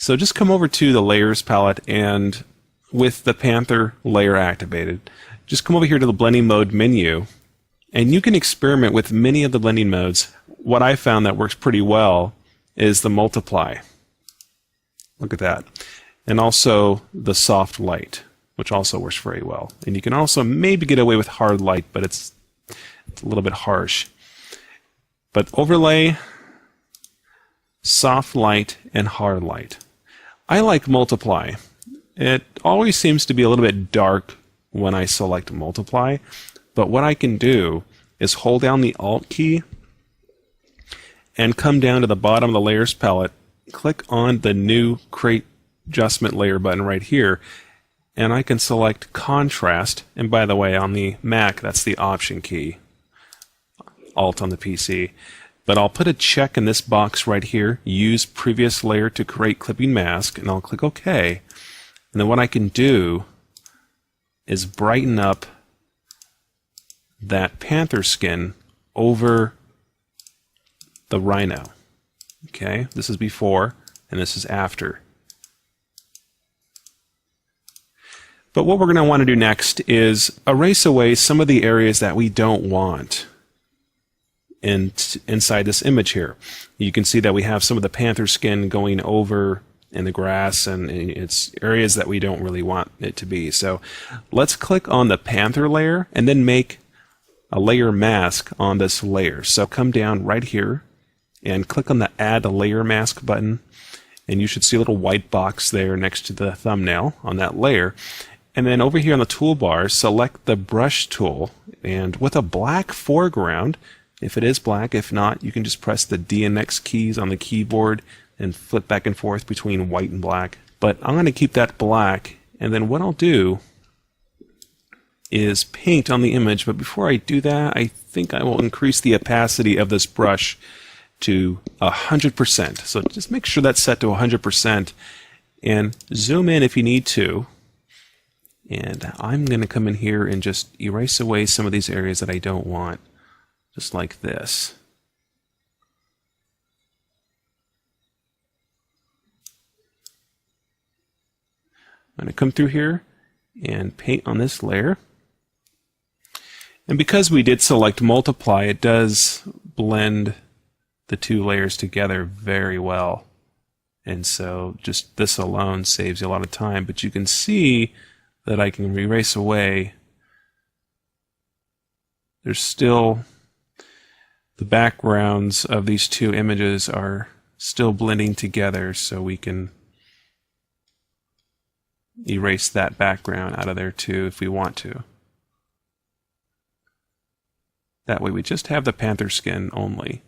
So just come over to the Layers palette, and with the Panther layer activated, just come over here to the Blending Mode menu, and you can experiment with many of the blending modes. What I found that works pretty well is the Multiply. Look at that. And also the Soft Light, which also works very well. And you can also maybe get away with Hard Light, but it's a little bit harsh. But Overlay, Soft Light, and Hard Light. I like Multiply. It always seems to be a little bit dark when I select Multiply, but what I can do is hold down the Alt key and come down to the bottom of the Layers palette, click on the new Create Adjustment Layer button right here, and I can select Contrast. And by the way, on the Mac, that's the Option key, Alt on the PC. But I'll put a check in this box right here, Use Previous Layer to create clipping mask, and I'll click OK. And then what I can do is brighten up that Panther skin over the Rhino. Okay, this is before and this is after. But what we're going to want to do next is erase away some of the areas that we don't want inside this image here. You can see that we have some of the Panther skin going over in the grass, and it's areas that we don't really want it to be. So let's click on the Panther layer and then make a layer mask on this layer. So come down right here and click on the Add a Layer Mask button, and you should see a little white box there next to the thumbnail on that layer. And then over here on the toolbar, select the Brush tool, and with a black foreground, if it is black, if not, you can just press the D and X keys on the keyboard and flip back and forth between white and black. But I'm going to keep that black, and then what I'll do is paint on the image. But before I do that, I think I will increase the opacity of this brush to 100%. So just make sure that's set to 100% and zoom in if you need to. And I'm going to come in here and just erase away some of these areas that I don't want, just like this. I'm going to come through here and paint on this layer. And because we did select Multiply, it does blend the two layers together very well. And so just this alone saves you a lot of time. But you can see that I can erase away. There's still the backgrounds of these two images are still blending together, so we can erase that background out of there too if we want to. That way we just have the Panther skin only.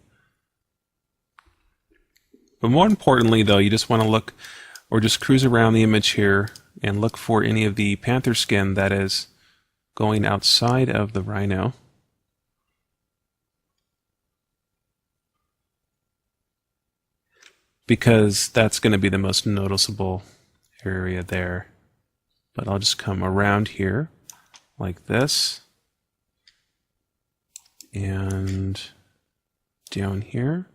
But more importantly though, you just want to look or just cruise around the image here and look for any of the Panther skin that is going outside of the Rhino. Because that's going to be the most noticeable area there. But I'll just come around here like this and down here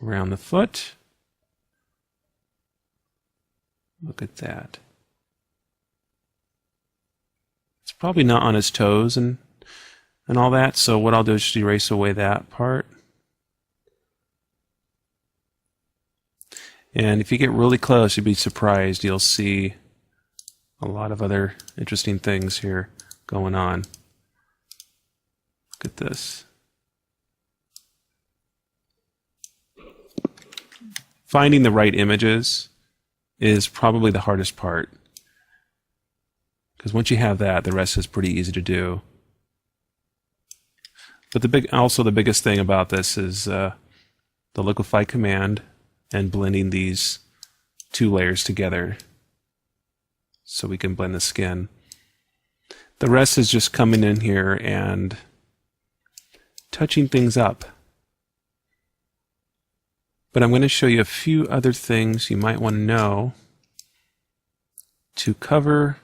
around the foot. Look at that. It's probably not on his toes and all that, so what I'll do is just erase away that part. And if you get really close, you'd be surprised. You'll see a lot of other interesting things here going on. Look at this. Finding the right images is probably the hardest part. Because once you have that, the rest is pretty easy to do. But the biggest thing about this is the liquify command and blending these two layers together so we can blend the skin. The rest is just coming in here and touching things up. But I'm going to show you a few other things you might want to know to cover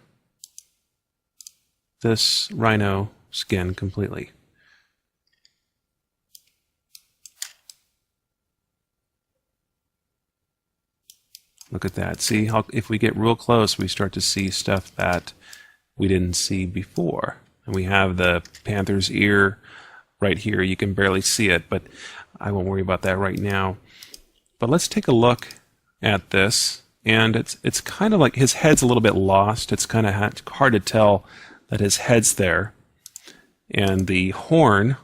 this Rhino skin completely. Look at that. See how if we get real close, we start to see stuff that we didn't see before. And we have the panther's ear right here. You can barely see it, but I won't worry about that right now. But let's take a look at this. And it's kind of like his head's a little bit lost. It's kind of hard to tell that his head's there. And the horn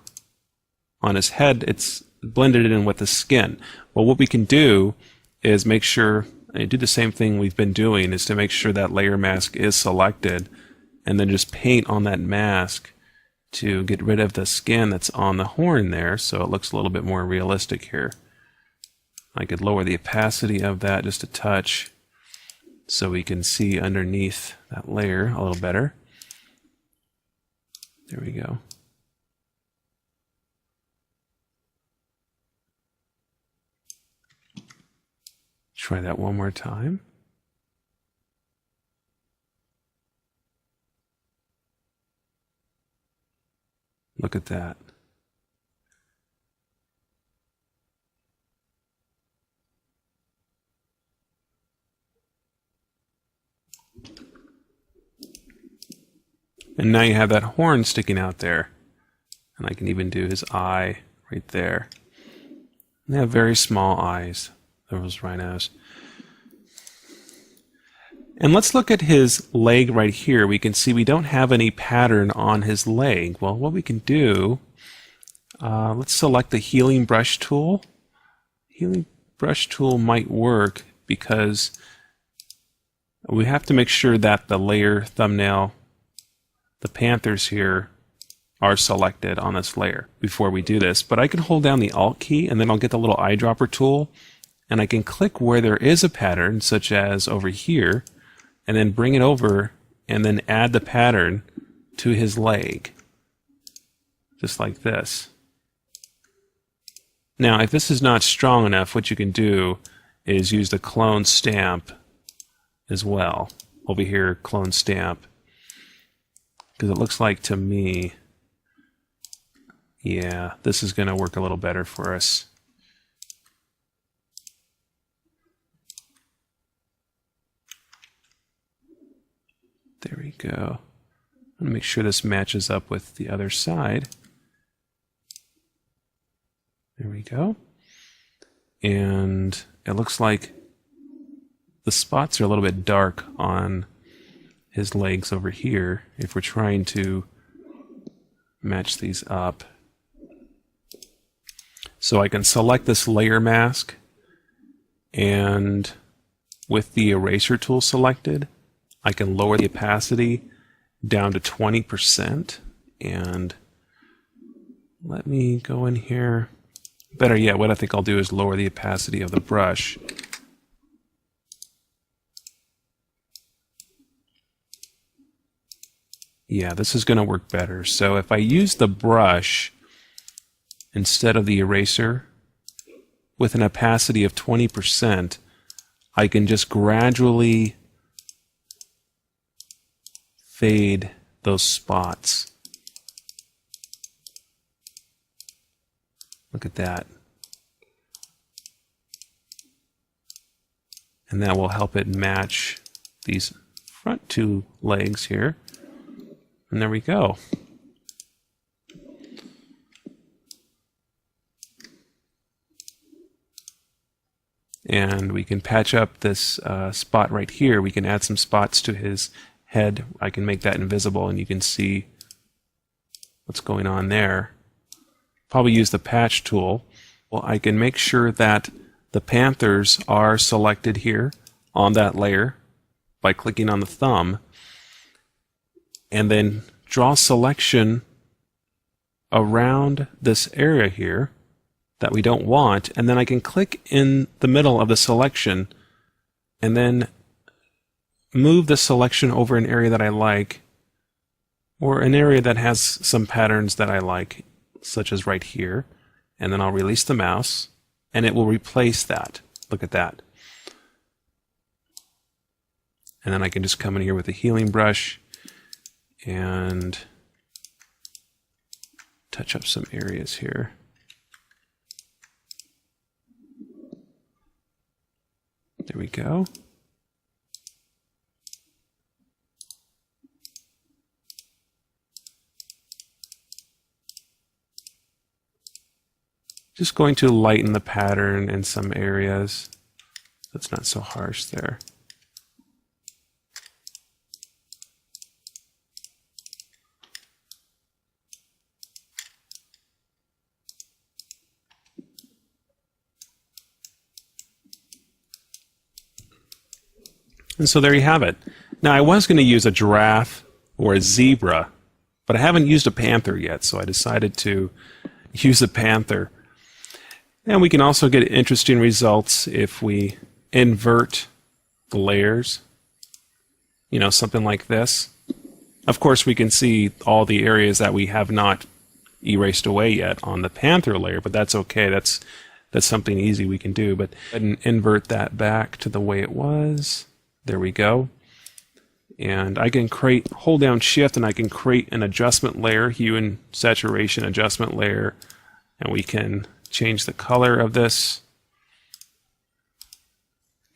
on his head, it's blended in with the skin. Well, what we can do is make sure, and do the same thing we've been doing, is to make sure that layer mask is selected, and then just paint on that mask to get rid of the skin that's on the horn there, so it looks a little bit more realistic here. I could lower the opacity of that just a touch so we can see underneath that layer a little better. There we go. Try that one more time. Look at that. And now you have that horn sticking out there. And I can even do his eye right there. And they have very small eyes, those rhinos. And let's look at his leg right here. We can see we don't have any pattern on his leg. Well, what we can do, let's select the healing brush tool. Healing brush tool might work because we have to make sure that the layer thumbnail, the panthers here, are selected on this layer before we do this. But I can hold down the Alt key and then I'll get the little eyedropper tool and I can click where there is a pattern, such as over here, and then bring it over and then add the pattern to his leg. Just like this. Now, if this is not strong enough, what you can do is use the clone stamp as well. Over here, clone stamp. Because it looks like to me, yeah, this is going to work a little better for us. There we go. I'm going to make sure this matches up with the other side. There we go. And it looks like the spots are a little bit dark on his legs over here if we're trying to match these up. So I can select this layer mask, and with the eraser tool selected, I can lower the opacity down to 20%, and let me go in here. Better yet, what I think I'll do is lower the opacity of the brush. Yeah, this is going to work better. So if I use the brush instead of the eraser with an opacity of 20%, I can just gradually fade those spots. Look at that. And that will help it match these front two legs here. And there we go. And we can patch up this spot right here. We can add some spots to his head. I can make that invisible and you can see what's going on there. Probably use the patch tool. Well, I can make sure that the panthers are selected here on that layer by clicking on the thumb, and then draw selection around this area here that we don't want, and then I can click in the middle of the selection and then move the selection over an area that I like, or an area that has some patterns that I like, such as right here, and then I'll release the mouse and it will replace that. Look at that. And then I can just come in here with a healing brush and touch up some areas here. There we go. Just going to lighten the pattern in some areas so it's not so harsh there. And so there you have it. Now I was going to use a giraffe or a zebra, but I haven't used a panther yet, so I decided to use a panther. And we can also get interesting results if we invert the layers, you know, something like this. Of course, we can see all the areas that we have not erased away yet on the panther layer, but that's okay. That's something easy we can do. But invert that back to the way it was. There we go. And I can hold down Shift, and I can create an adjustment layer, hue and saturation adjustment layer, and we can change the color of this,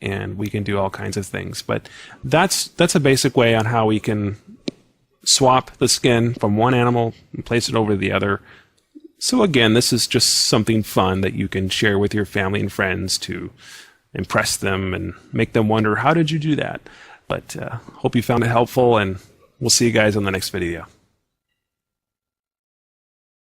and we can do all kinds of things. But that's a basic way on how we can swap the skin from one animal and place it over the other. So again, this is just something fun that you can share with your family and friends to impress them and make them wonder, how did you do that? But hope you found it helpful, and we'll see you guys on the next video.